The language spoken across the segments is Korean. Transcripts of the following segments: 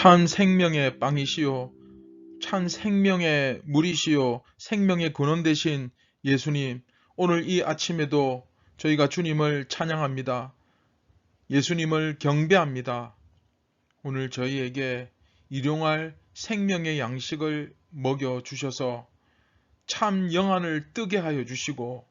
참 생명의 빵이시요 참 생명의 물이시요 생명의 근원 되신 예수님, 오늘 이 아침에도 저희가 주님을 찬양합니다. 예수님을 경배합니다. 오늘 저희에게 일용할 생명의 양식을 먹여주셔서 참 영안을 뜨게 하여 주시고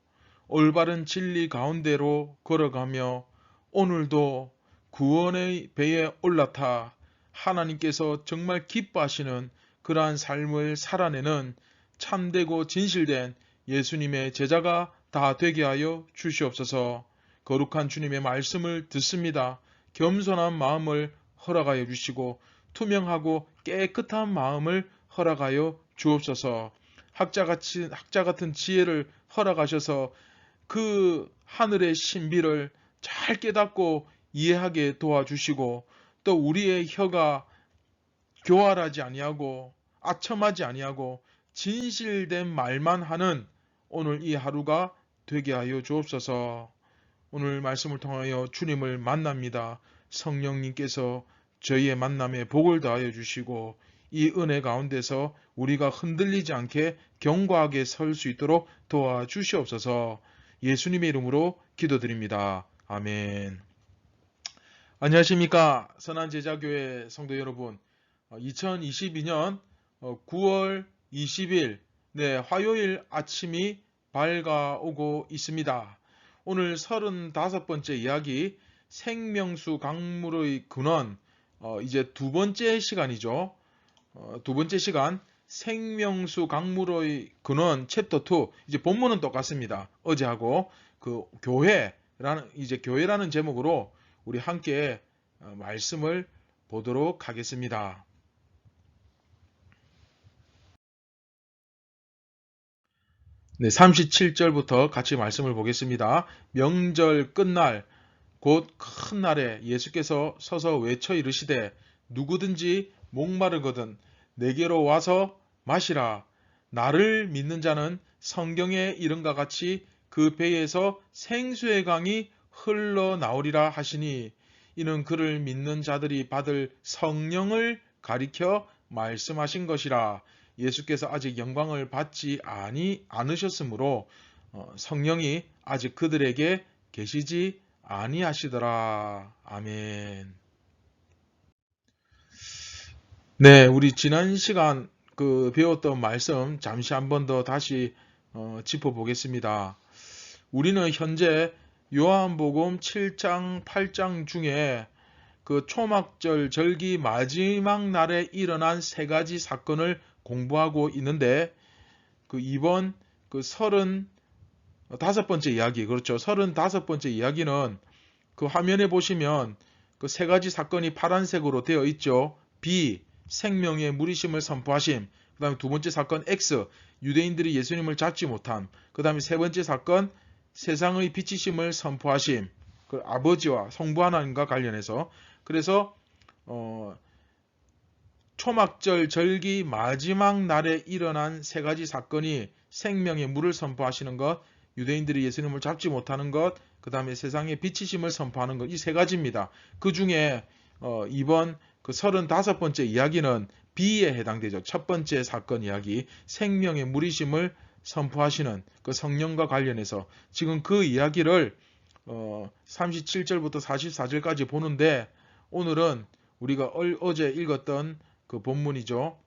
올바른 진리 가운데로 걸어가며 오늘도 구원의 배에 올라타 하나님께서 정말 기뻐하시는 그러한 삶을 살아내는 참되고 진실된 예수님의 제자가 다 되게 하여 주시옵소서. 거룩한 주님의 말씀을 듣습니다. 겸손한 마음을 허락하여 주시고 투명하고 깨끗한 마음을 허락하여 주옵소서. 학자 같은 지혜를 허락하셔서 그 하늘의 신비를 잘 깨닫고 이해하게 도와주시고 또 우리의 혀가 교활하지 아니하고 아첨하지 아니하고 진실된 말만 하는 오늘 이 하루가 되게 하여 주옵소서. 오늘 말씀을 통하여 주님을 만납니다. 성령님께서 저희의 만남에 복을 더하여 주시고 이 은혜 가운데서 우리가 흔들리지 않게 견고하게 설 수 있도록 도와주시옵소서. 예수님의 이름으로 기도드립니다. 아멘. 안녕하십니까, 선한제자교회 성도 여러분. 2022년 9월 20일 화요일 아침이 밝아오고 있습니다. 오늘 35번째 이야기, 생명수 강물의 근원, 이제 두 번째 시간이죠. 두 번째 시간, 생명수 강물의 근원 챕터 2. 이제 본문은 똑같습니다. 어제하고 그 교회라는 제목으로 우리 함께 말씀을 보도록 하겠습니다. 네, 37절부터 같이 말씀을 보겠습니다. 명절 끝날 곧 큰 날에 예수께서 서서 외쳐 이르시되 누구든지 목마르거든 내게로 와서 마시라. 나를 믿는 자는 성경에 이른과 같이 그 배에서 생수의 강이 흘러나오리라 하시니, 이는 그를 믿는 자들이 받을 성령을 가리켜 말씀하신 것이라. 예수께서 아직 영광을 받지 않으셨으므로 성령이 아직 그들에게 계시지 아니하시더라. 아멘. 네, 우리 지난 시간 배웠던 말씀 잠시 한 번 더 다시 짚어보겠습니다. 우리는 현재 요한복음 7장, 8장 중에 그 초막절 절기 마지막 날에 일어난 세 가지 사건을 공부하고 있는데, 이번 35번째 이야기, 그렇죠. 35번째 이야기는 그 화면에 보시면 그 세 가지 사건이 파란색으로 되어 있죠. B, 생명의 물이심을 선포하심. 그 다음에 두 번째 사건 X, 유대인들이 예수님을 잡지 못함. 그 다음에 세 번째 사건, 세상의 빛이심을 선포하심. 그 아버지와 성부 하나님과 관련해서. 그래서 초막절 절기 마지막 날에 일어난 세 가지 사건이 생명의 물을 선포하시는 것, 유대인들이 예수님을 잡지 못하는 것, 그 다음에 세상의 빛이심을 선포하는 것, 이 세 가지입니다. 그 중에 이번 35번째 이야기는 B에 해당되죠. 첫 번째 사건 이야기, 생명의 물이심을 선포하시는 그 성령과 관련해서 지금 그 이야기를 37절부터 44절까지 보는데, 오늘은 우리가 어제 읽었던 그 본문이죠.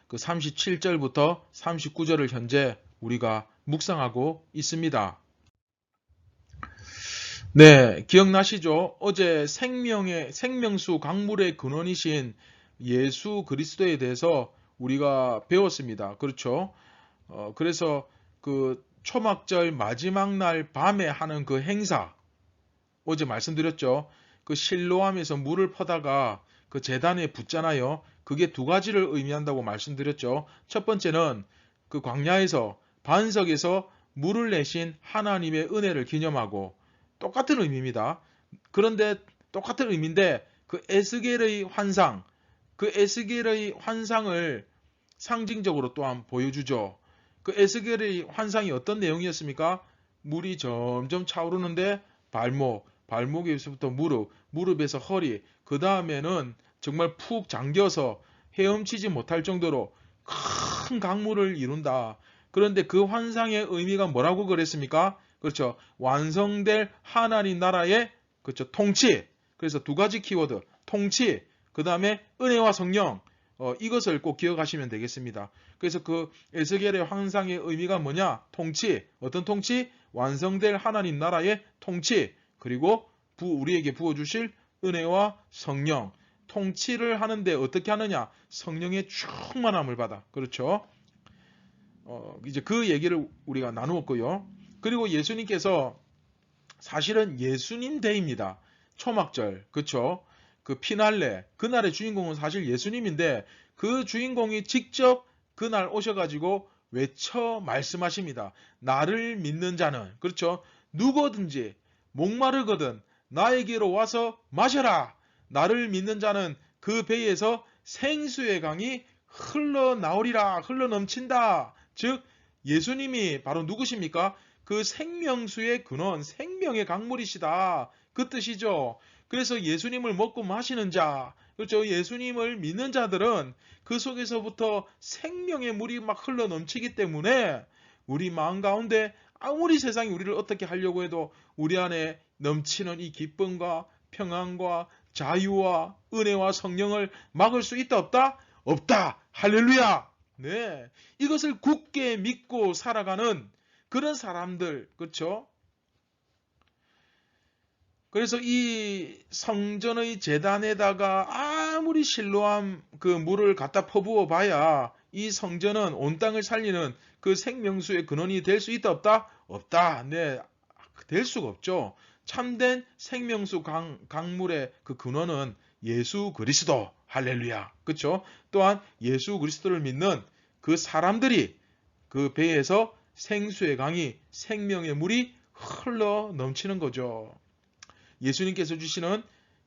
그 37절부터 39절을 현재 우리가 묵상하고 있습니다. 네, 기억나시죠? 어제 생명수 강물의 근원이신 예수 그리스도에 대해서 우리가 배웠습니다. 그렇죠? 그래서 그 초막절 마지막 날 밤에 하는 그 행사, 어제 말씀드렸죠? 그 실로암에서 물을 퍼다가 그 제단에 붓잖아요. 그게 두 가지를 의미한다고 말씀드렸죠. 첫 번째는 그 광야에서 반석에서 물을 내신 하나님의 은혜를 기념하고, 똑같은 의미입니다. 그런데 똑같은 의미인데 그 에스겔의 환상을 상징적으로 또한 보여주죠. 그 에스겔의 환상이 어떤 내용이었습니까? 물이 점점 차오르는데 발목에서부터 무릎에서 허리, 그 다음에는 정말 푹 잠겨서 헤엄치지 못할 정도로 큰 강물을 이룬다. 그런데 그 환상의 의미가 뭐라고 그랬습니까? 그렇죠. 완성될 하나님 나라의 그렇죠. 통치. 그래서 두 가지 키워드. 통치. 그 다음에 은혜와 성령. 이것을 꼭 기억하시면 되겠습니다. 그래서 그 에스겔의 환상의 의미가 뭐냐? 통치. 어떤 통치? 완성될 하나님 나라의 통치. 그리고 우리에게 부어주실 은혜와 성령. 통치를 하는데 어떻게 하느냐? 성령의 충만함을 받아. 그렇죠? 이제 그 얘기를 우리가 나누었고요. 그리고 예수님께서 사실은 예수님 데이입니다. 초막절. 그렇죠? 그 피날레. 그날의 주인공은 사실 예수님인데 그 주인공이 직접 그날 오셔가지고 외쳐 말씀하십니다. 나를 믿는 자는 그렇죠? 누구든지 목마르거든 나에게로 와서 마셔라. 나를 믿는 자는 그 배에서 생수의 강이 흘러나오리라. 흘러넘친다. 즉 예수님이 바로 누구십니까? 그 생명수의 근원, 생명의 강물이시다. 그 뜻이죠. 그래서 예수님을 먹고 마시는 자, 그렇죠? 예수님을 믿는 자들은 그 속에서부터 생명의 물이 막 흘러넘치기 때문에 우리 마음 가운데 아무리 세상이 우리를 어떻게 하려고 해도 우리 안에 넘치는 이 기쁨과 평안과 자유와 은혜와 성령을 막을 수 있다 없다? 없다. 할렐루야. 네. 이것을 굳게 믿고 살아가는 그런 사람들, 그렇죠? 그래서 이 성전의 제단에다가 아무리 실로암 그 물을 갖다 퍼부어 봐야 이 성전은 온 땅을 살리는 그 생명수의 근원이 될 수 있다 없다? 없다. 네, 될 수가 없죠. 참된 생명수 강물의 그 근원은 예수 그리스도. 할렐루야. 그렇죠? 또한 예수 그리스도를 믿는 그 사람들이 그 배에서 생수의 강이 생명의 물이 흘러 넘치는 거죠. 예수님께서 주시는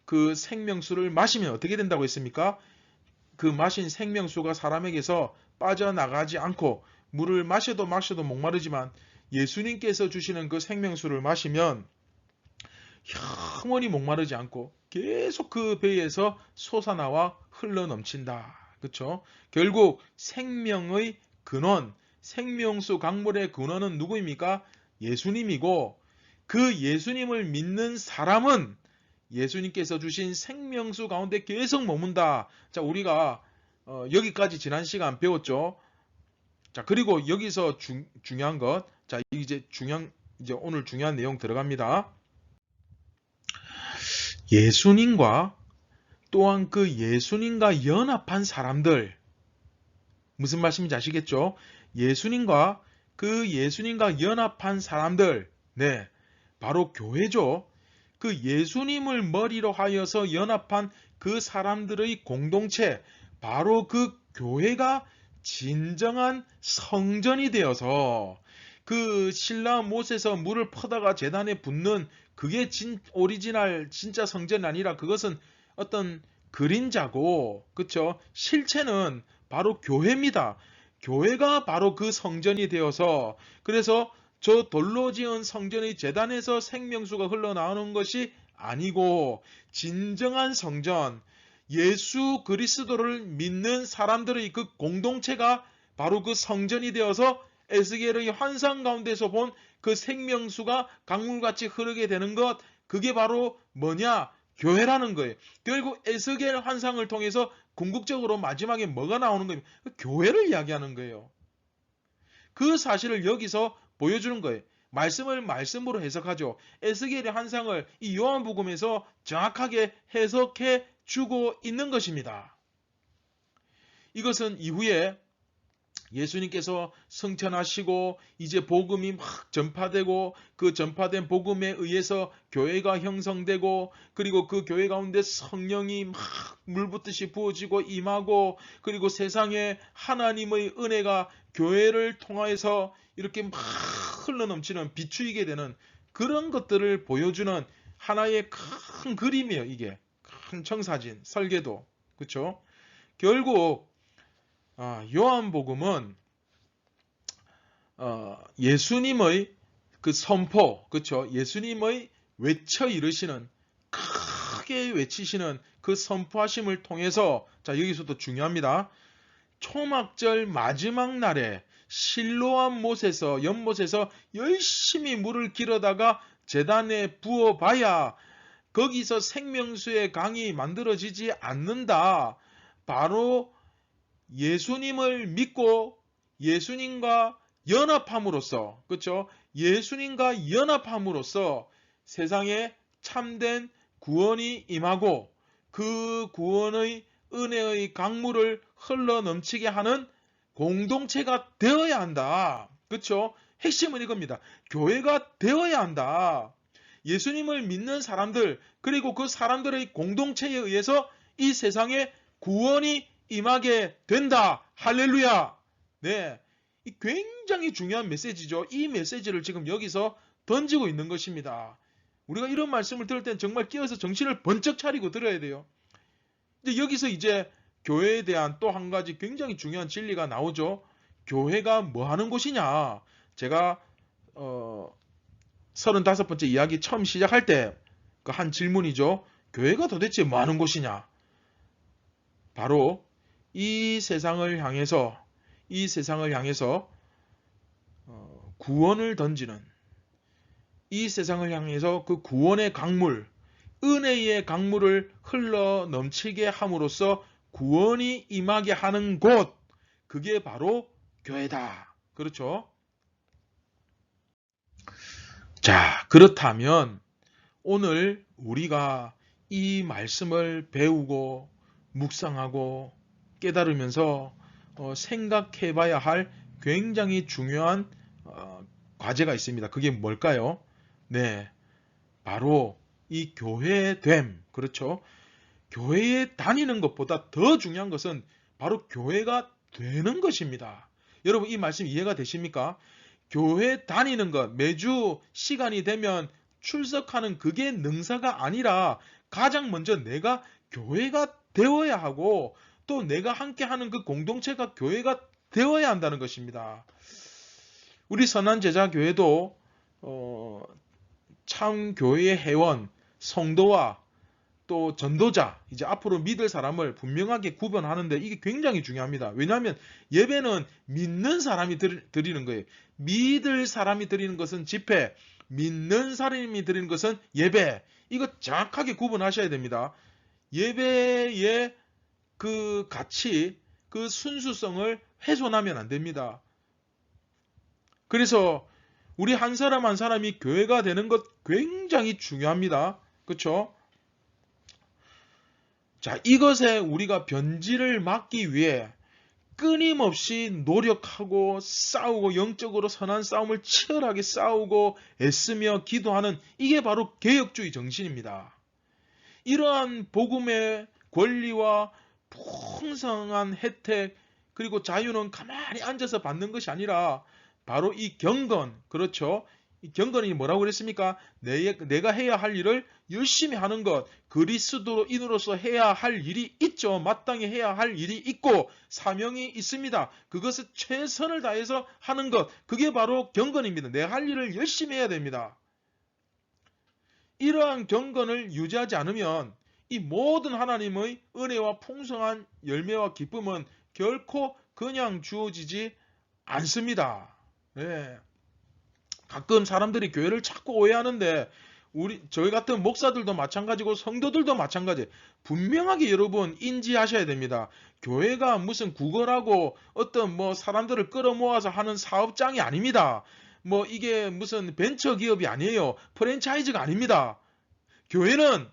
그 생명수를 마시면 어떻게 된다고 했습니까? 그 마신 생명수가 사람에게서 빠져나가지 않고 물을 마셔도 목마르지만 예수님께서 주시는 그 생명수를 마시면 영원히 목마르지 않고 계속 그 배에서 솟아나와 흘러넘친다. 그렇죠? 결국 생명의 근원, 생명수 강물의 근원은 누구입니까? 예수님이고 그 예수님을 믿는 사람은 예수님께서 주신 생명수 가운데 계속 머문다. 자, 우리가 여기까지 지난 시간 배웠죠. 자, 그리고 여기서 중요한 것, 자, 이제 오늘 중요한 내용 들어갑니다. 예수님과 또한 그 예수님과 연합한 사람들, 무슨 말씀인지 아시겠죠? 예수님과 연합한 사람들, 네, 바로 교회죠. 그 예수님을 머리로 하여서 연합한 그 사람들의 공동체, 바로 그 교회가 진정한 성전이 되어서 그 신라 못에서 물을 퍼다가 제단에 붓는 그게 오리지널 진짜 성전이 아니라 그것은 어떤 그림자고, 그쵸? 실체는 바로 교회입니다. 교회가 바로 그 성전이 되어서, 그래서 저 돌로 지은 성전의 제단에서 생명수가 흘러나오는 것이 아니고 진정한 성전, 예수 그리스도를 믿는 사람들의 그 공동체가 바로 그 성전이 되어서 에스겔의 환상 가운데서 본 그 생명수가 강물같이 흐르게 되는 것, 그게 바로 뭐냐? 교회라는 거예요. 결국 에스겔 환상을 통해서 궁극적으로 마지막에 뭐가 나오는 거예요? 교회를 이야기하는 거예요. 그 사실을 여기서 보여주는 거예요. 말씀을 말씀으로 해석하죠. 에스겔의 환상을 이 요한복음에서 정확하게 해석해 주고 있는 것입니다. 이것은 이후에 예수님께서 승천하시고 이제 복음이 막 전파되고 그 전파된 복음에 의해서 교회가 형성되고 그리고 그 교회 가운데 성령이 막 물붓듯이 부어지고 임하고 그리고 세상에 하나님의 은혜가 교회를 통하여서 이렇게 막 흘러넘치는 비추이게 되는 그런 것들을 보여주는 하나의 큰 그림이에요. 이게 큰 청사진, 설계도. 그렇죠? 결국 요한복음은 예수님의 그 선포, 그렇죠? 예수님의 외쳐 이르시는 크게 외치시는 그 선포하심을 통해서, 자, 여기서도 중요합니다. 초막절 마지막 날에 실로암 못에서, 연못에서 열심히 물을 길어다가 제단에 부어봐야 거기서 생명수의 강이 만들어지지 않는다. 바로 예수님을 믿고 예수님과 연합함으로써, 그렇죠? 예수님과 연합함으로써 세상에 참된 구원이 임하고 그 구원의 은혜의 강물을 흘러넘치게 하는 공동체가 되어야 한다. 그렇죠? 핵심은 이겁니다. 교회가 되어야 한다. 예수님을 믿는 사람들, 그리고 그 사람들의 공동체에 의해서 이 세상에 구원이 임하게 된다. 할렐루야. 네, 이 굉장히 중요한 메시지죠. 이 메시지를 지금 여기서 던지고 있는 것입니다. 우리가 이런 말씀을 들을 땐 정말 깨어서 정신을 번쩍 차리고 들어야 돼요. 이제 여기서 이제 교회에 대한 또 한 가지 굉장히 중요한 진리가 나오죠. 교회가 뭐 하는 곳이냐. 제가 35번째 이야기 처음 시작할 때 그 한 질문이죠. 교회가 도대체 뭐 하는 곳이냐. 바로 이 세상을 향해서 구원을 던지는, 이 세상을 향해서 그 구원의 강물, 은혜의 강물을 흘러 넘치게 함으로써 구원이 임하게 하는 곳, 그게 바로 교회다. 그렇죠? 자, 그렇다면 오늘 우리가 이 말씀을 배우고 묵상하고 깨달으면서 생각해 봐야 할 굉장히 중요한 과제가 있습니다. 그게 뭘까요? 네, 바로 이 교회됨. 그렇죠? 교회에 다니는 것보다 더 중요한 것은 바로 교회가 되는 것입니다. 여러분, 이 말씀 이해가 되십니까? 교회 다니는 것, 매주 시간이 되면 출석하는 그게 능사가 아니라 가장 먼저 내가 교회가 되어야 하고 또 내가 함께하는 그 공동체가 교회가 되어야 한다는 것입니다. 우리 선한제자교회도 참 교회의 회원, 성도와 또 전도자, 이제 앞으로 믿을 사람을 분명하게 구분하는데 이게 굉장히 중요합니다. 왜냐하면 예배는 믿는 사람이 드리는 거예요. 믿을 사람이 드리는 것은 집회, 믿는 사람이 드리는 것은 예배. 이거 정확하게 구분하셔야 됩니다. 예배의 그 가치, 그 순수성을 훼손하면 안 됩니다. 그래서 우리 한 사람 한 사람이 교회가 되는 것 굉장히 중요합니다. 그렇죠? 자, 이것에 우리가 변질을 막기 위해 끊임없이 노력하고 싸우고 영적으로 선한 싸움을 치열하게 싸우고 애쓰며 기도하는, 이게 바로 개혁주의 정신입니다. 이러한 복음의 권리와 풍성한 혜택 그리고 자유는 가만히 앉아서 받는 것이 아니라 바로 이 경건, 그렇죠? 이 경건이 뭐라고 그랬습니까? 내가 해야 할 일을 열심히 하는 것, 그리스도인으로서 해야 할 일이 있죠. 마땅히 해야 할 일이 있고 사명이 있습니다. 그것을 최선을 다해서 하는 것, 그게 바로 경건입니다. 내 할 일을 열심히 해야 됩니다. 이러한 경건을 유지하지 않으면 이 모든 하나님의 은혜와 풍성한 열매와 기쁨은 결코 그냥 주어지지 않습니다. 네. 가끔 사람들이 교회를 자꾸 오해하는데 저희 같은 목사들도 마찬가지고 성도들도 마찬가지. 분명하게 여러분 인지하셔야 됩니다. 교회가 무슨 구걸하고 어떤 사람들을 끌어모아서 하는 사업장이 아닙니다. 이게 무슨 벤처 기업이 아니에요. 프랜차이즈가 아닙니다. 교회는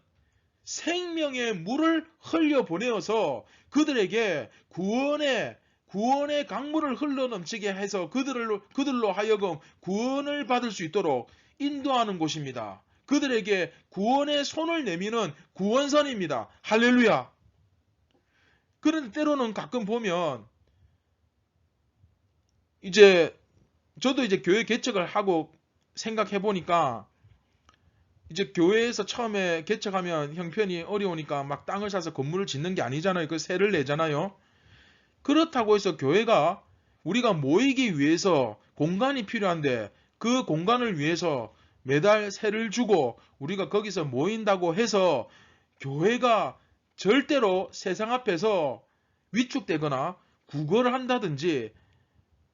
생명의 물을 흘려보내어서 그들에게 구원의 강물을 흘러넘치게 해서 그들로 하여금 구원을 받을 수 있도록 인도하는 곳입니다. 그들에게 구원의 손을 내미는 구원선입니다. 할렐루야. 그런데 때로는 가끔 보면 저도 이제 교회 개척을 하고 생각해 보니까 이제 교회에서 처음에 개척하면 형편이 어려우니까 막 땅을 사서 건물을 짓는 게 아니잖아요. 그 세를 내잖아요. 그렇다고 해서 교회가 우리가 모이기 위해서 공간이 필요한데 그 공간을 위해서 매달 세를 주고 우리가 거기서 모인다고 해서 교회가 절대로 세상 앞에서 위축되거나 구걸을 한다든지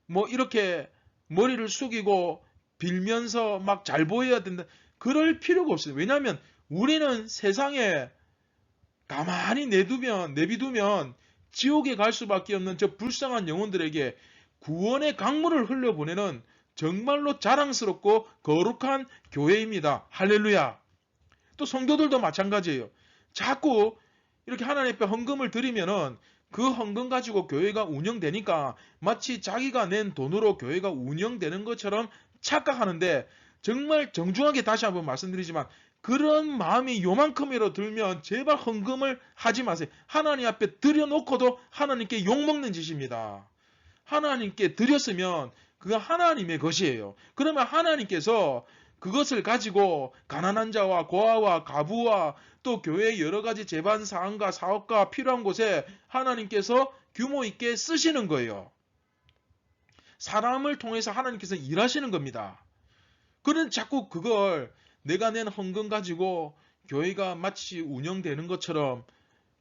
뭐 이렇게 머리를 숙이고 빌면서 막 잘 보여야 된다. 그럴 필요가 없어요. 왜냐하면 우리는 세상에 가만히 내비두면 지옥에 갈 수밖에 없는 저 불쌍한 영혼들에게 구원의 강물을 흘려보내는 정말로 자랑스럽고 거룩한 교회입니다. 할렐루야. 또 성도들도 마찬가지예요. 자꾸 이렇게 하나님 앞에 헌금을 드리면은 그 헌금 가지고 교회가 운영되니까 마치 자기가 낸 돈으로 교회가 운영되는 것처럼 착각하는데, 정말 정중하게 다시 한번 말씀드리지만 그런 마음이 요만큼이라도 들면 제발 헌금을 하지 마세요. 하나님 앞에 드려놓고도 하나님께 욕먹는 짓입니다. 하나님께 드렸으면 그거 하나님의 것이에요. 그러면 하나님께서 그것을 가지고 가난한 자와 고아와 가부와 또 교회의 여러 가지 재반 사항과 사업과 필요한 곳에 하나님께서 규모 있게 쓰시는 거예요. 사람을 통해서 하나님께서 일하시는 겁니다. 그런 자꾸 그걸 내가 낸 헌금 가지고 교회가 마치 운영되는 것처럼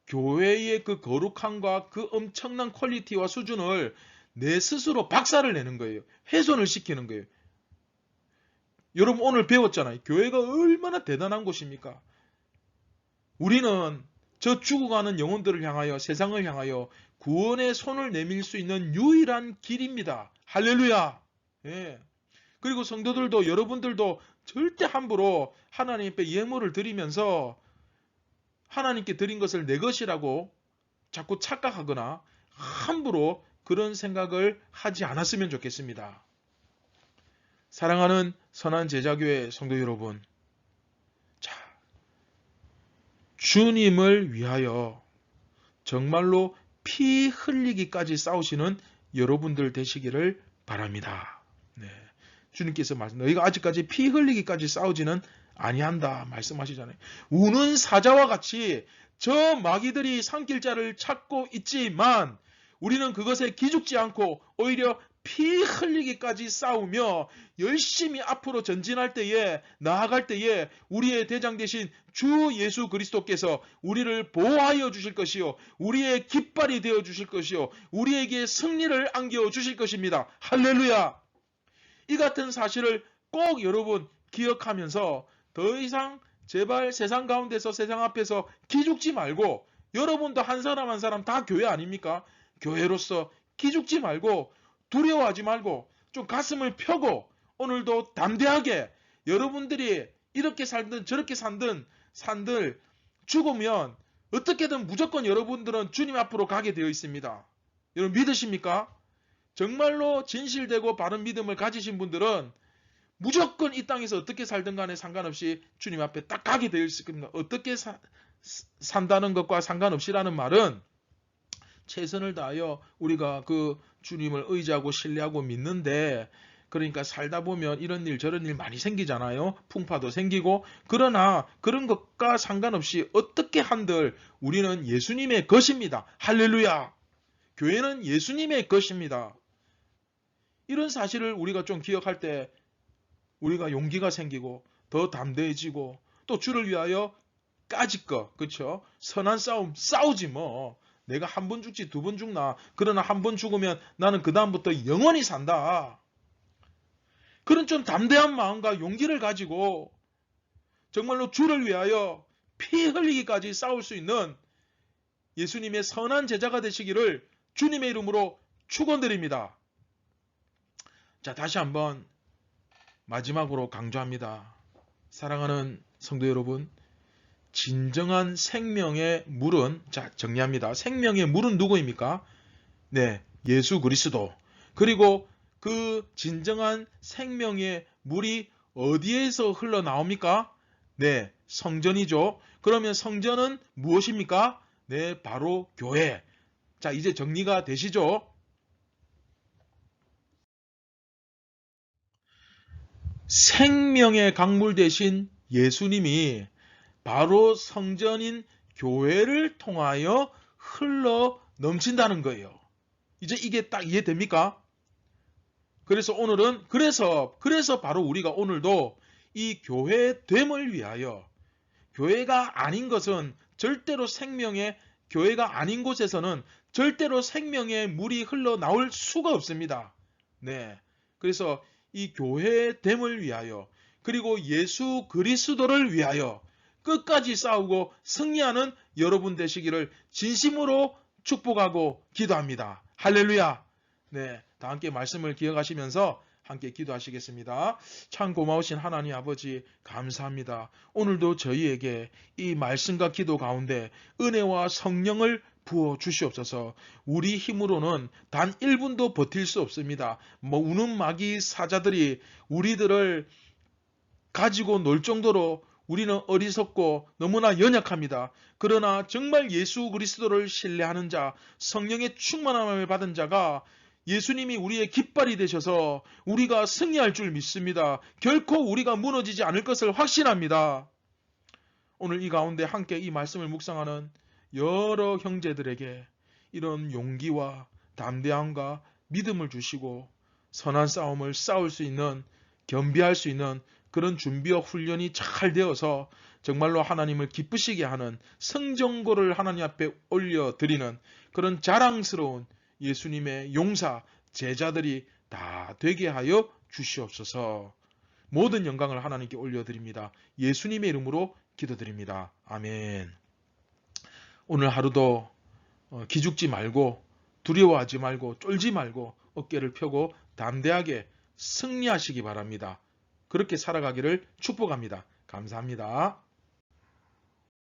교회의 그 거룩함과 그 엄청난 퀄리티와 수준을 내 스스로 박살을 내는 거예요. 훼손을 시키는 거예요. 여러분 오늘 배웠잖아요. 교회가 얼마나 대단한 곳입니까? 우리는 저 죽어가는 영혼들을 향하여, 세상을 향하여 구원의 손을 내밀 수 있는 유일한 길입니다. 할렐루야. 예. 그리고 성도들도, 여러분들도 절대 함부로 하나님 앞에 예물을 드리면서 하나님께 드린 것을 내 것이라고 자꾸 착각하거나 함부로 그런 생각을 하지 않았으면 좋겠습니다. 사랑하는 선한 제자교회 성도 여러분, 자, 주님을 위하여 정말로 피 흘리기까지 싸우시는 여러분들 되시기를 바랍니다. 네. 주님께서 너희가 아직까지 피 흘리기까지 싸우지는 아니한다 말씀하시잖아요. 우는 사자와 같이 저 마귀들이 산길자를 찾고 있지만 우리는 그것에 기죽지 않고 오히려 피 흘리기까지 싸우며 열심히 앞으로 전진할 때에, 나아갈 때에 우리의 대장 되신 주 예수 그리스도께서 우리를 보호하여 주실 것이요, 우리의 깃발이 되어 주실 것이요, 우리에게 승리를 안겨 주실 것입니다. 할렐루야. 이 같은 사실을 꼭 여러분 기억하면서 더 이상 제발 세상 가운데서, 세상 앞에서 기죽지 말고, 여러분도 한 사람 한 사람 다 교회 아닙니까? 교회로서 기죽지 말고, 두려워하지 말고, 좀 가슴을 펴고 오늘도 담대하게 여러분들이 이렇게 살든 저렇게 산들 죽으면 어떻게든 무조건 여러분들은 주님 앞으로 가게 되어 있습니다. 여러분 믿으십니까? 정말로 진실되고 바른 믿음을 가지신 분들은 무조건 이 땅에서 어떻게 살든 간에 상관없이 주님 앞에 딱 가게 되어 있을 겁니다. 어떻게 산다는 것과 상관없이라는 말은 최선을 다하여 우리가 그 주님을 의지하고 신뢰하고 믿는데, 그러니까 살다 보면 이런 일 저런 일 많이 생기잖아요. 풍파도 생기고. 그러나 그런 것과 상관없이 어떻게 한들 우리는 예수님의 것입니다. 할렐루야. 교회는 예수님의 것입니다. 이런 사실을 우리가 좀 기억할 때 우리가 용기가 생기고 더 담대해지고, 또 주를 위하여 까짓거, 그렇죠? 선한 싸움 싸우지 뭐. 내가 한 번 죽지 두 번 죽나. 그러나 한 번 죽으면 나는 그 다음부터 영원히 산다. 그런 좀 담대한 마음과 용기를 가지고 정말로 주를 위하여 피 흘리기까지 싸울 수 있는 예수님의 선한 제자가 되시기를 주님의 이름으로 축원드립니다. 자, 다시 한번 마지막으로 강조합니다. 사랑하는 성도 여러분, 진정한 생명의 물은, 자, 정리합니다. 생명의 물은 누구입니까? 네, 예수 그리스도. 그리고 그 진정한 생명의 물이 어디에서 흘러나옵니까? 네, 성전이죠. 그러면 성전은 무엇입니까? 네, 바로 교회. 자, 이제 정리가 되시죠? 생명의 강물 대신 예수님이 바로 성전인 교회를 통하여 흘러 넘친다는 거예요. 이제 이게 딱 이해됩니까? 그래서 오늘은 그래서 바로 우리가 오늘도 이 교회됨을 위하여, 교회가 아닌 것은 절대로 생명의 교회가 아닌 곳에서는 절대로 생명의 물이 흘러나올 수가 없습니다. 네. 그래서 이 교회됨을 위하여 그리고 예수 그리스도를 위하여 끝까지 싸우고 승리하는 여러분 되시기를 진심으로 축복하고 기도합니다. 할렐루야. 네, 다 함께 말씀을 기억하시면서 함께 기도하시겠습니다. 참 고마우신 하나님 아버지 감사합니다. 오늘도 저희에게 이 말씀과 기도 가운데 은혜와 성령을 부어 주시옵소서. 우리 힘으로는 단 1분도 버틸 수 없습니다. 우는 마귀 사자들이 우리들을 가지고 놀 정도로 우리는 어리석고 너무나 연약합니다. 그러나 정말 예수 그리스도를 신뢰하는 자, 성령의 충만함을 받은 자가 예수님이 우리의 깃발이 되셔서 우리가 승리할 줄 믿습니다. 결코 우리가 무너지지 않을 것을 확신합니다. 오늘 이 가운데 함께 이 말씀을 묵상하는 여러 형제들에게 이런 용기와 담대함과 믿음을 주시고 선한 싸움을 싸울 수 있는, 겸비할 수 있는 그런 준비와 훈련이 잘 되어서 정말로 하나님을 기쁘시게 하는 성전고를 하나님 앞에 올려드리는 그런 자랑스러운 예수님의 용사, 제자들이 다 되게 하여 주시옵소서. 모든 영광을 하나님께 올려드립니다. 예수님의 이름으로 기도드립니다. 아멘. 오늘 하루도 기죽지 말고 두려워하지 말고 쫄지 말고 어깨를 펴고 담대하게 승리하시기 바랍니다. 그렇게 살아가기를 축복합니다. 감사합니다.